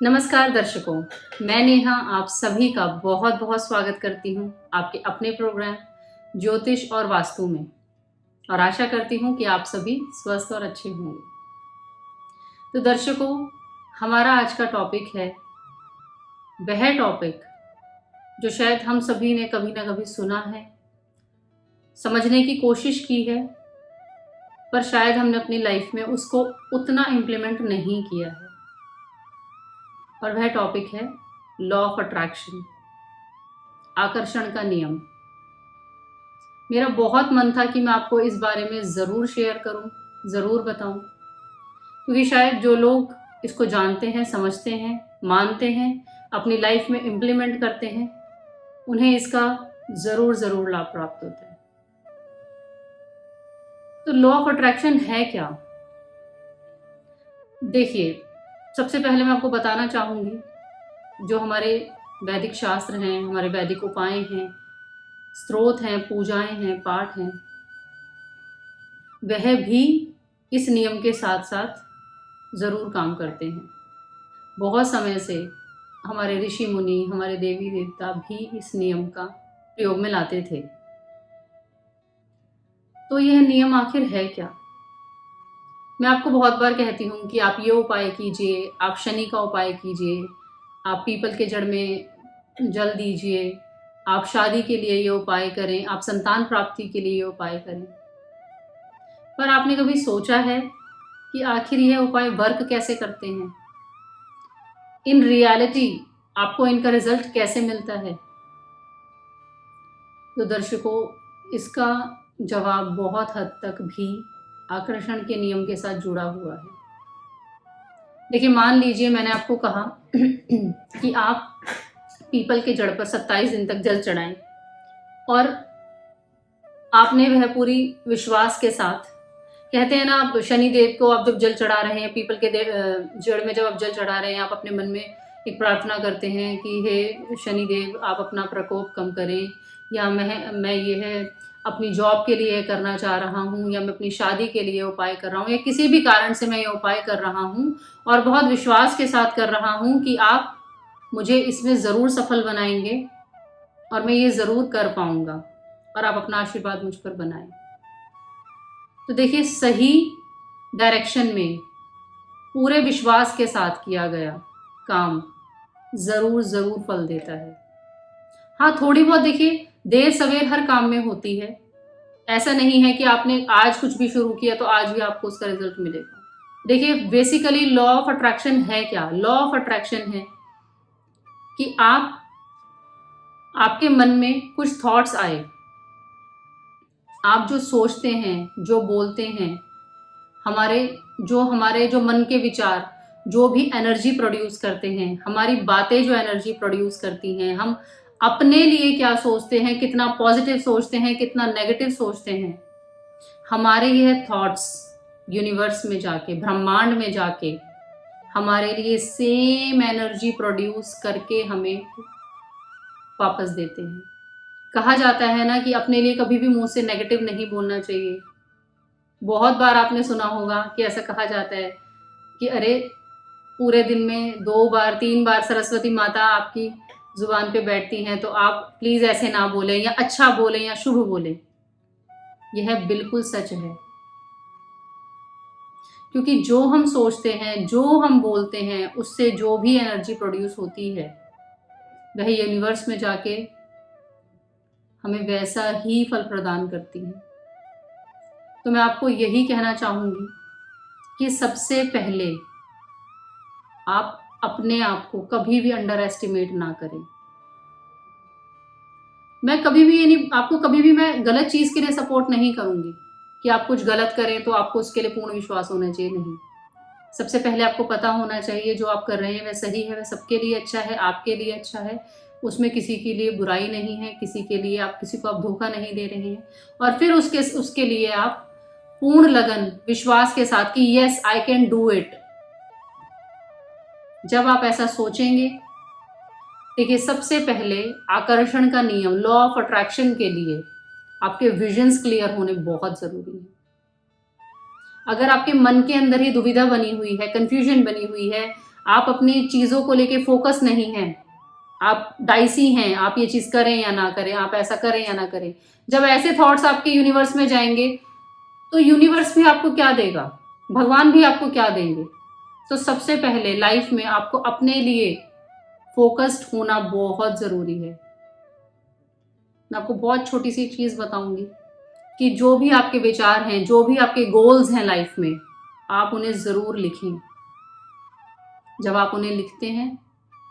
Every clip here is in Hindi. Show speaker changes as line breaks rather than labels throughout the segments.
नमस्कार दर्शकों, मैं नेहा आप सभी का बहुत बहुत स्वागत करती हूँ आपके अपने प्रोग्राम ज्योतिष और वास्तु में। और आशा करती हूँ कि आप सभी स्वस्थ और अच्छे होंगे। तो दर्शकों, हमारा आज का टॉपिक है वह टॉपिक जो शायद हम सभी ने कभी ना कभी सुना है, समझने की कोशिश की है, पर शायद हमने अपनी लाइफ में उसको उतना इम्प्लीमेंट नहीं किया है। और वह टॉपिक है लॉ ऑफ अट्रैक्शन, आकर्षण का नियम। मेरा बहुत मन था कि मैं आपको इस बारे में ज़रूर शेयर करूं, ज़रूर बताऊं, क्योंकि शायद जो लोग इसको जानते हैं, समझते हैं, मानते हैं, अपनी लाइफ में इम्प्लीमेंट करते हैं, उन्हें इसका ज़रूर लाभ प्राप्त होता है। तो लॉ ऑफ अट्रैक्शन है क्या? देखिए, सबसे पहले मैं आपको बताना चाहूँगी जो हमारे वैदिक शास्त्र हैं, हमारे वैदिक उपाय हैं, स्रोत हैं, पूजाएं हैं, पाठ हैं, वह भी इस नियम के साथ साथ ज़रूर काम करते हैं। बहुत समय से हमारे ऋषि मुनि, हमारे देवी देवता भी इस नियम का प्रयोग में लाते थे। तो यह नियम आखिर है क्या? मैं आपको बहुत बार कहती हूँ कि आप ये उपाय कीजिए, आप शनि का उपाय कीजिए, आप पीपल के जड़ में जल दीजिए, आप शादी के लिए ये उपाय करें, आप संतान प्राप्ति के लिए ये उपाय करें। पर आपने कभी सोचा है कि आखिर यह उपाय वर्क कैसे करते हैं? इन रियलिटी आपको इनका रिजल्ट कैसे मिलता है? तो दर्शकों, इसका जवाब बहुत हद तक भी आकर्षण के नियम के साथ जुड़ा हुआ है। देखिए, मान लीजिए मैंने आपको कहा कि आप पीपल के जड़ पर 27 दिन तक जल चढ़ाएं और आपने वह पूरी विश्वास के साथ, कहते हैं ना, आप शनि देव को आप जब जल चढ़ा रहे हैं, पीपल के जड़ में जब आप जल चढ़ा रहे हैं, आप अपने मन में एक प्रार्थना करते हैं कि हे शनि देव, आप अपना प्रकोप कम करें, या मैं यह अपनी जॉब के लिए करना चाह रहा हूँ, या मैं अपनी शादी के लिए उपाय कर रहा हूँ, या किसी भी कारण से मैं ये उपाय कर रहा हूँ और बहुत विश्वास के साथ कर रहा हूँ कि आप मुझे इसमें ज़रूर सफल बनाएंगे और मैं ये ज़रूर कर पाऊँगा, और आप अपना आशीर्वाद मुझ पर बनाएं। तो देखिए, सही डायरेक्शन में पूरे विश्वास के साथ किया गया काम ज़रूर फल देता है। हाँ, थोड़ी बहुत देखिए देर सवेर हर काम में होती है। ऐसा नहीं है कि आपने आज कुछ भी शुरू किया तो आज भी आपको उसका रिजल्ट मिलेगा। देखिए, बेसिकली लॉ ऑफ अट्रैक्शन है क्या? लॉ ऑफ अट्रैक्शन है कि आपके मन में कुछ थॉट्स आए, आप जो सोचते हैं, जो बोलते हैं, हमारे जो मन के विचार जो भी एनर्जी प्रोड्यूस करते हैं, हमारी बातें जो एनर्जी प्रोड्यूस करती हैं, हम अपने लिए क्या सोचते हैं, कितना पॉजिटिव सोचते हैं, कितना नेगेटिव सोचते हैं, हमारे यह थॉट्स यूनिवर्स में जाके, ब्रह्मांड में जाके हमारे लिए सेम एनर्जी प्रोड्यूस करके हमें वापस देते हैं। कहा जाता है ना कि अपने लिए कभी भी मुंह से नेगेटिव नहीं बोलना चाहिए। बहुत बार आपने सुना होगा कि ऐसा कहा जाता है कि अरे, पूरे दिन में 2 बार 3 बार सरस्वती माता आपकी जुबान पे बैठती हैं, तो आप प्लीज़ ऐसे ना बोलें, या अच्छा बोलें, या शुभ बोलें। यह बिल्कुल सच है, क्योंकि जो हम सोचते हैं, जो हम बोलते हैं, उससे जो भी एनर्जी प्रोड्यूस होती है वह यूनिवर्स में जाके हमें वैसा ही फल प्रदान करती है। तो मैं आपको यही कहना चाहूँगी कि सबसे पहले आप अपने आप को कभी भी अंडर एस्टिमेट ना करें। मैं कभी भी मैं गलत चीज़ के लिए सपोर्ट नहीं करूँगी कि आप कुछ गलत करें तो आपको उसके लिए पूर्ण विश्वास होना चाहिए, नहीं। सबसे पहले आपको पता होना चाहिए जो आप कर रहे हैं वह सही है, वह सबके लिए अच्छा है, आपके लिए अच्छा है, उसमें किसी के लिए बुराई नहीं है, किसी को आप धोखा नहीं दे रहे हैं। और फिर उसके लिए आप पूर्ण लगन, विश्वास के साथ कि yes I can do it. जब आप ऐसा सोचेंगे, देखिए, सबसे पहले आकर्षण का नियम, लॉ ऑफ अट्रैक्शन के लिए आपके विजन्स क्लियर होने बहुत ज़रूरी है। अगर आपके मन के अंदर ही दुविधा बनी हुई है, कंफ्यूजन बनी हुई है, आप अपनी चीज़ों को लेके फोकस नहीं हैं, आप डाइसी हैं, आप ये चीज़ करें या ना करें, आप ऐसा करें या ना करें। जब ऐसे थॉट्स आपके यूनिवर्स में जाएंगे तो यूनिवर्स भी आपको क्या देगा, भगवान भी आपको क्या देंगे। तो सबसे पहले लाइफ में आपको अपने लिए फोकस्ड होना बहुत ज़रूरी है। मैं आपको बहुत छोटी सी चीज़ बताऊंगी कि जो भी आपके विचार हैं, जो भी आपके गोल्स हैं लाइफ में, आप उन्हें ज़रूर लिखें। जब आप उन्हें लिखते हैं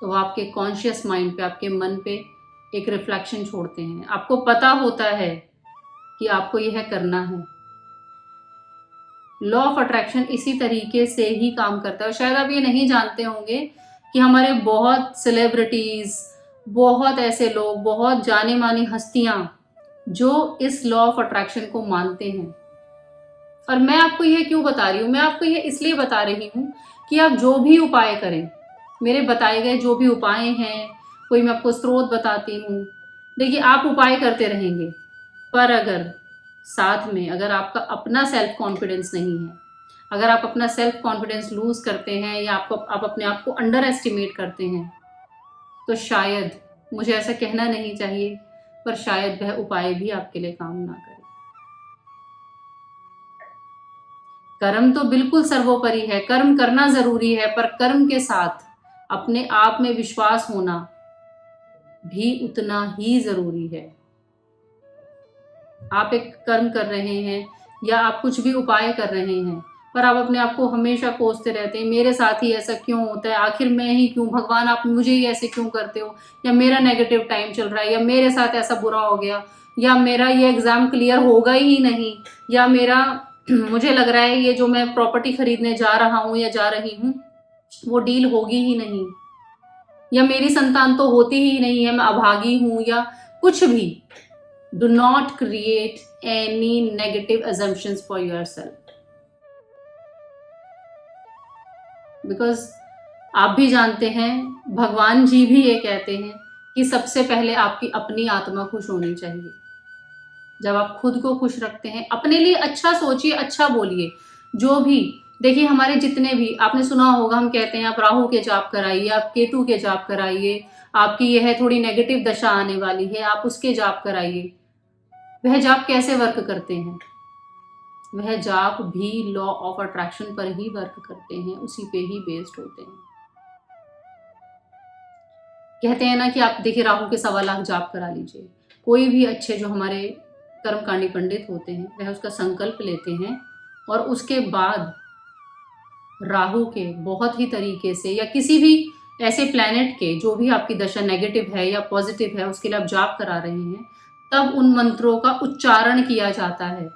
तो वो आपके कॉन्शियस माइंड पे, आपके मन पे एक रिफ्लेक्शन छोड़ते हैं। आपको पता होता है कि आपको यह करना है। लॉ ऑफ अट्रैक्शन इसी तरीके से ही काम करता है। और शायद आप ये नहीं जानते होंगे कि हमारे बहुत सेलिब्रिटीज़, बहुत ऐसे लोग, बहुत जाने मानी हस्तियां जो इस लॉ ऑफ अट्रैक्शन को मानते हैं। और मैं आपको यह क्यों बता रही हूँ, मैं आपको यह इसलिए बता रही हूँ कि आप जो भी उपाय करें, मेरे बताए गए जो भी उपाय हैं, कोई मैं आपको स्रोत बताती हूँ, देखिए आप उपाय करते रहेंगे, पर अगर साथ में अगर आपका अपना सेल्फ कॉन्फिडेंस नहीं है, अगर आप अपना सेल्फ कॉन्फिडेंस लूज करते हैं या आप अपने आप को अंडर एस्टिमेट करते हैं, तो शायद, मुझे ऐसा कहना नहीं चाहिए, पर शायद वह उपाय भी आपके लिए काम ना करे। कर्म तो बिल्कुल सर्वोपरि है, कर्म करना जरूरी है, पर कर्म के साथ अपने आप में विश्वास होना भी उतना ही जरूरी है। आप एक कर्म कर रहे हैं या आप कुछ भी उपाय कर रहे हैं, पर आप अपने आप को हमेशा कोसते रहते हैं, मेरे साथ ही ऐसा क्यों होता है, आखिर मैं ही क्यों, भगवान आप मुझे ही ऐसे क्यों करते हो, या मेरा नेगेटिव टाइम चल रहा है, या मेरे साथ ऐसा बुरा हो गया, या मेरा ये एग्ज़ाम क्लियर होगा ही नहीं, या मेरा मुझे लग रहा है ये जो मैं प्रॉपर्टी खरीदने जा रहा हूँ या जा रही हूँ वो डील होगी ही नहीं, या मेरी संतान तो होती ही नहीं है, मैं अभागी हूँ, या कुछ भी। Do not create any negative assumptions for yourself, because आप भी जानते हैं, भगवान जी भी ये कहते हैं कि सबसे पहले आपकी अपनी आत्मा खुश होनी चाहिए। जब आप खुद को खुश रखते हैं, अपने लिए अच्छा सोचिए, अच्छा बोलिए, जो भी, देखिए हमारे जितने भी, आपने सुना होगा हम कहते हैं आप राहु के जाप कराइए, आप केतु के जाप कराइए, आपकी यह थोड़ी नेगेटिव दशा आने वाली है, आप उसके जाप कराइए। वह जाप कैसे वर्क करते हैं? वह जाप भी लॉ ऑफ अट्रैक्शन पर ही वर्क करते हैं, उसी पे ही बेस्ड होते हैं। कहते हैं ना कि आप देखिए राहु के 1.25 लाख जाप करा लीजिए। कोई भी अच्छे जो हमारे कर्मकांडी पंडित होते हैं वह उसका संकल्प लेते हैं और उसके बाद राहु के बहुत ही तरीके से, या किसी भी ऐसे प्लैनेट के जो भी आपकी दशा नेगेटिव है या पॉजिटिव है उसके लिए आप जाप करा रहे हैं, तब उन मंत्रों का उच्चारण किया जाता है।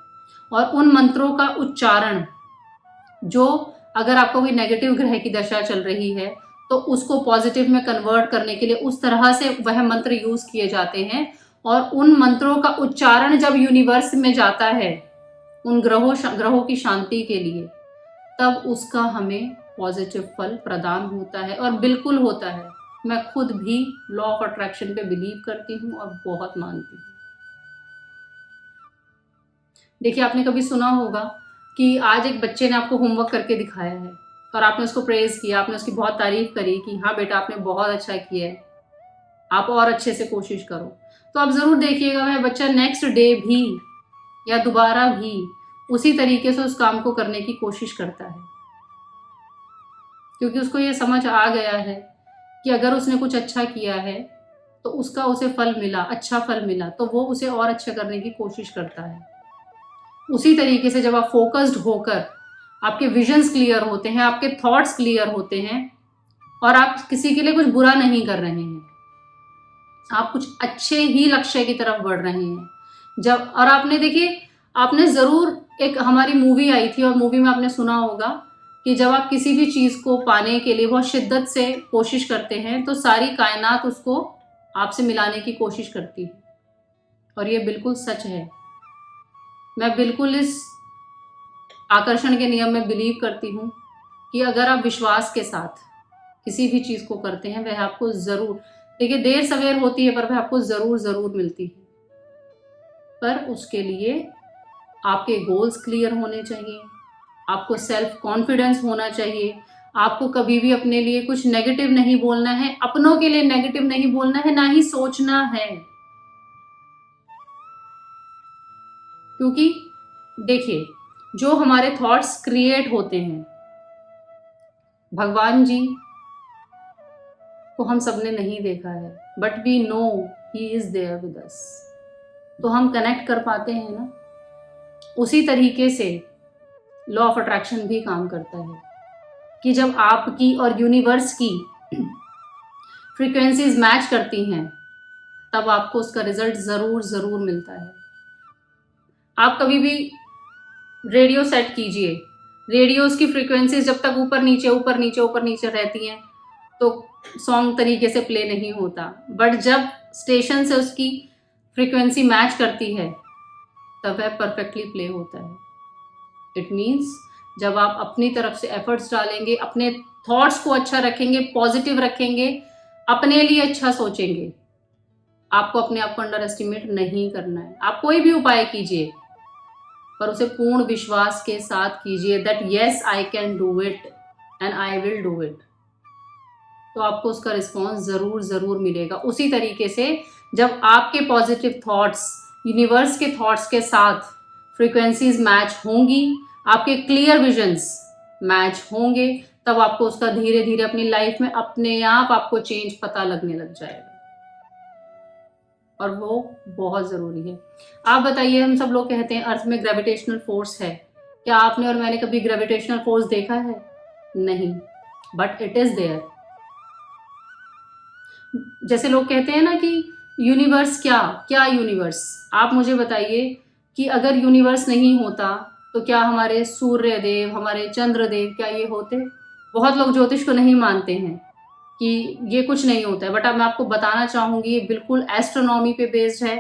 और उन मंत्रों का उच्चारण, जो अगर आपको कोई नेगेटिव ग्रह की दशा चल रही है तो उसको पॉजिटिव में कन्वर्ट करने के लिए उस तरह से वह मंत्र यूज किए जाते हैं। और उन मंत्रों का उच्चारण जब यूनिवर्स में जाता है उन ग्रहों की शांति के लिए, तब उसका हमें पॉजिटिव फल प्रदान होता है, और बिल्कुल होता है। मैं खुद भी लॉ ऑफ अट्रैक्शन पे बिलीव करती हूँ और बहुत मानती हूँ। देखिए आपने कभी सुना होगा कि आज एक बच्चे ने आपको होमवर्क करके दिखाया है और आपने उसको प्रेज किया, आपने उसकी बहुत तारीफ करी कि हाँ बेटा आपने बहुत अच्छा किया है, आप और अच्छे से कोशिश करो। तो आप ज़रूर देखिएगा वह बच्चा नेक्स्ट डे भी या दोबारा भी उसी तरीके से उस काम को करने की कोशिश करता है, क्योंकि उसको ये समझ आ गया है कि अगर उसने कुछ अच्छा किया है तो उसका उसे फल मिला, अच्छा फल मिला, तो वो उसे और अच्छा करने की कोशिश करता है। उसी तरीके से जब आप फोकस्ड होकर, आपके विजन्स क्लियर होते हैं, आपके थॉट्स क्लियर होते हैं और आप किसी के लिए कुछ बुरा नहीं कर रहे हैं, आप कुछ अच्छे ही लक्ष्य की तरफ बढ़ रहे हैं। जब, और आपने देखिए, आपने ज़रूर, एक हमारी मूवी आई थी और मूवी में आपने सुना होगा कि जब आप किसी भी चीज़ को पाने के लिए बहुत शिद्दत से कोशिश करते हैं तो सारी कायनात उसको आपसे मिलाने की कोशिश करती है। और ये बिल्कुल सच है। मैं बिल्कुल इस आकर्षण के नियम में बिलीव करती हूँ कि अगर आप विश्वास के साथ किसी भी चीज़ को करते हैं वह आपको ज़रूर, देखिए देर सवेर होती है पर वह आपको ज़रूर ज़रूर मिलती है। पर उसके लिए आपके गोल्स क्लियर होने चाहिए, आपको सेल्फ कॉन्फिडेंस होना चाहिए, आपको कभी भी अपने लिए कुछ नेगेटिव नहीं बोलना है, अपनों के लिए नेगेटिव नहीं बोलना है, ना ही सोचना है। क्योंकि देखिए, जो हमारे थॉट्स क्रिएट होते हैं, भगवान जी को हम सबने नहीं देखा है, but we know he is there with us, तो हम कनेक्ट कर पाते हैं ना। उसी तरीके से लॉ ऑफ अट्रैक्शन भी काम करता है कि जब आपकी और यूनिवर्स की फ्रीक्वेंसीज मैच करती हैं, तब आपको उसका रिजल्ट ज़रूर मिलता है। आप कभी भी रेडियो सेट कीजिए, रेडियोस की फ्रीक्वेंसीज जब तक ऊपर नीचे रहती हैं तो सॉन्ग तरीके से प्ले नहीं होता, बट जब स्टेशन से उसकी फ्रीक्वेंसी मैच करती है तब वह परफेक्टली प्ले होता है। इट मीन्स जब आप अपनी तरफ से एफर्ट्स डालेंगे, अपने थॉट्स को अच्छा रखेंगे, पॉजिटिव रखेंगे, अपने लिए अच्छा सोचेंगे, आपको अपने आप को अंडर एस्टिमेट नहीं करना है। आप कोई भी उपाय कीजिए, पर उसे पूर्ण विश्वास के साथ कीजिए that yes I can do it and I will do it, तो आपको उसका रिस्पॉन्स ज़रूर मिलेगा। उसी तरीके से जब आपके पॉजिटिव थॉट्स यूनिवर्स के थॉट्स के साथ फ्रीक्वेंसीज मैच होंगी, आपके क्लियर विजन्स मैच होंगे, तब आपको उसका धीरे धीरे अपनी लाइफ में अपने आप आपको चेंज पता लगने लग जाएगा, और वो बहुत ज़रूरी है। आप बताइए, हम सब लोग कहते हैं अर्थ में ग्रेविटेशनल फोर्स है, क्या आपने और मैंने कभी ग्रेविटेशनल फोर्स देखा है? नहीं, बट इट इज़ देयर। जैसे लोग कहते हैं ना कि यूनिवर्स, क्या यूनिवर्स? आप मुझे बताइए कि अगर यूनिवर्स नहीं होता तो क्या हमारे सूर्य देव, हमारे चंद्र देव, क्या ये होते? बहुत लोग ज्योतिष को नहीं मानते हैं कि ये कुछ नहीं होता है, बट अब मैं आपको बताना चाहूँगी ये बिल्कुल एस्ट्रोनॉमी पे बेस्ड है,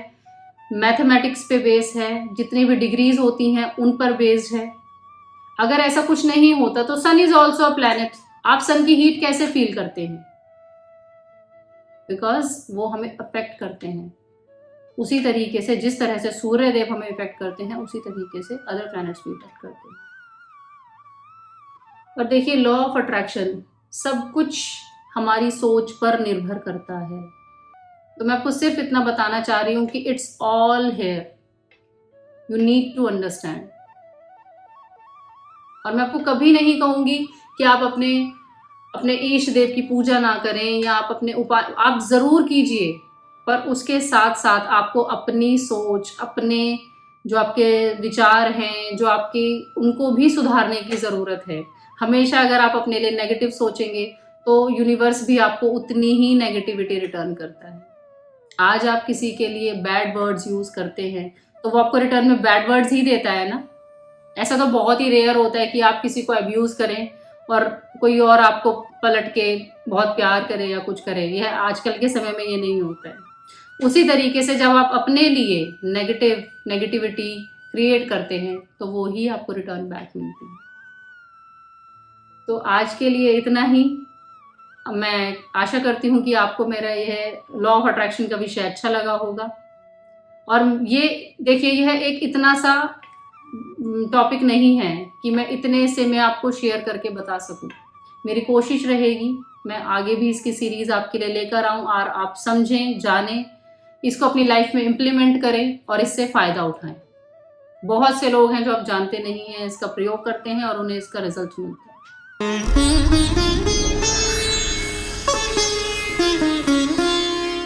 मैथमेटिक्स पे बेस्ड है, जितनी भी डिग्रीज होती हैं उन पर बेस्ड है। अगर ऐसा कुछ नहीं होता तो सन इज ऑल्सो अ प्लैनेट। आप सन की हीट कैसे फील करते हैं? बिकॉज वो हमें अफेक्ट करते हैं। उसी तरीके से जिस तरह से सूर्य देव हमें इफेक्ट करते हैं, उसी तरीके से अदर प्लैनेट्स भी इफेक्ट करते हैं। और देखिए, लॉ ऑफ अट्रैक्शन सब कुछ हमारी सोच पर निर्भर करता है। तो मैं आपको सिर्फ इतना बताना चाह रही हूँ कि it's all here, you need to understand. और मैं आपको कभी नहीं कहूँगी कि आप अपने ईष्ट देव की पूजा ना करें, या आप अपने उपाय आप ज़रूर कीजिए, पर उसके साथ साथ आपको अपनी सोच, अपने जो आपके विचार हैं, जो आपकी, उनको भी सुधारने की ज़रूरत है। हमेशा अगर आप अपने लिए नेगेटिव सोचेंगे तो यूनिवर्स भी आपको उतनी ही नेगेटिविटी रिटर्न करता है। आज आप किसी के लिए बैड वर्ड्स यूज़ करते हैं तो वो आपको रिटर्न में बैड वर्ड्स ही देता है ना। ऐसा तो बहुत ही रेयर होता है कि आप किसी को अब्यूज़ करें और कोई और आपको पलट के बहुत प्यार करे या कुछ करे। यह आजकल के समय में ये नहीं होता है। उसी तरीके से जब आप अपने लिए नेगेटिविटी क्रिएट करते हैं तो वो ही आपको रिटर्न बैक मिलती है। तो आज के लिए इतना ही। मैं आशा करती हूँ कि आपको मेरा यह लॉ ऑफ अट्रैक्शन का विषय अच्छा लगा होगा। और ये देखिए, यह एक इतना सा टॉपिक नहीं है कि मैं इतने से मैं आपको शेयर करके बता सकूं। मेरी कोशिश रहेगी मैं आगे भी इसकी सीरीज़ आपके लिए लेकर आऊं और आप समझें, जानें, इसको अपनी लाइफ में इम्प्लीमेंट करें और इससे फ़ायदा उठाएं। बहुत से लोग हैं जो आप जानते नहीं हैं, इसका प्रयोग करते हैं और उन्हें इसका रिजल्ट मिलता है।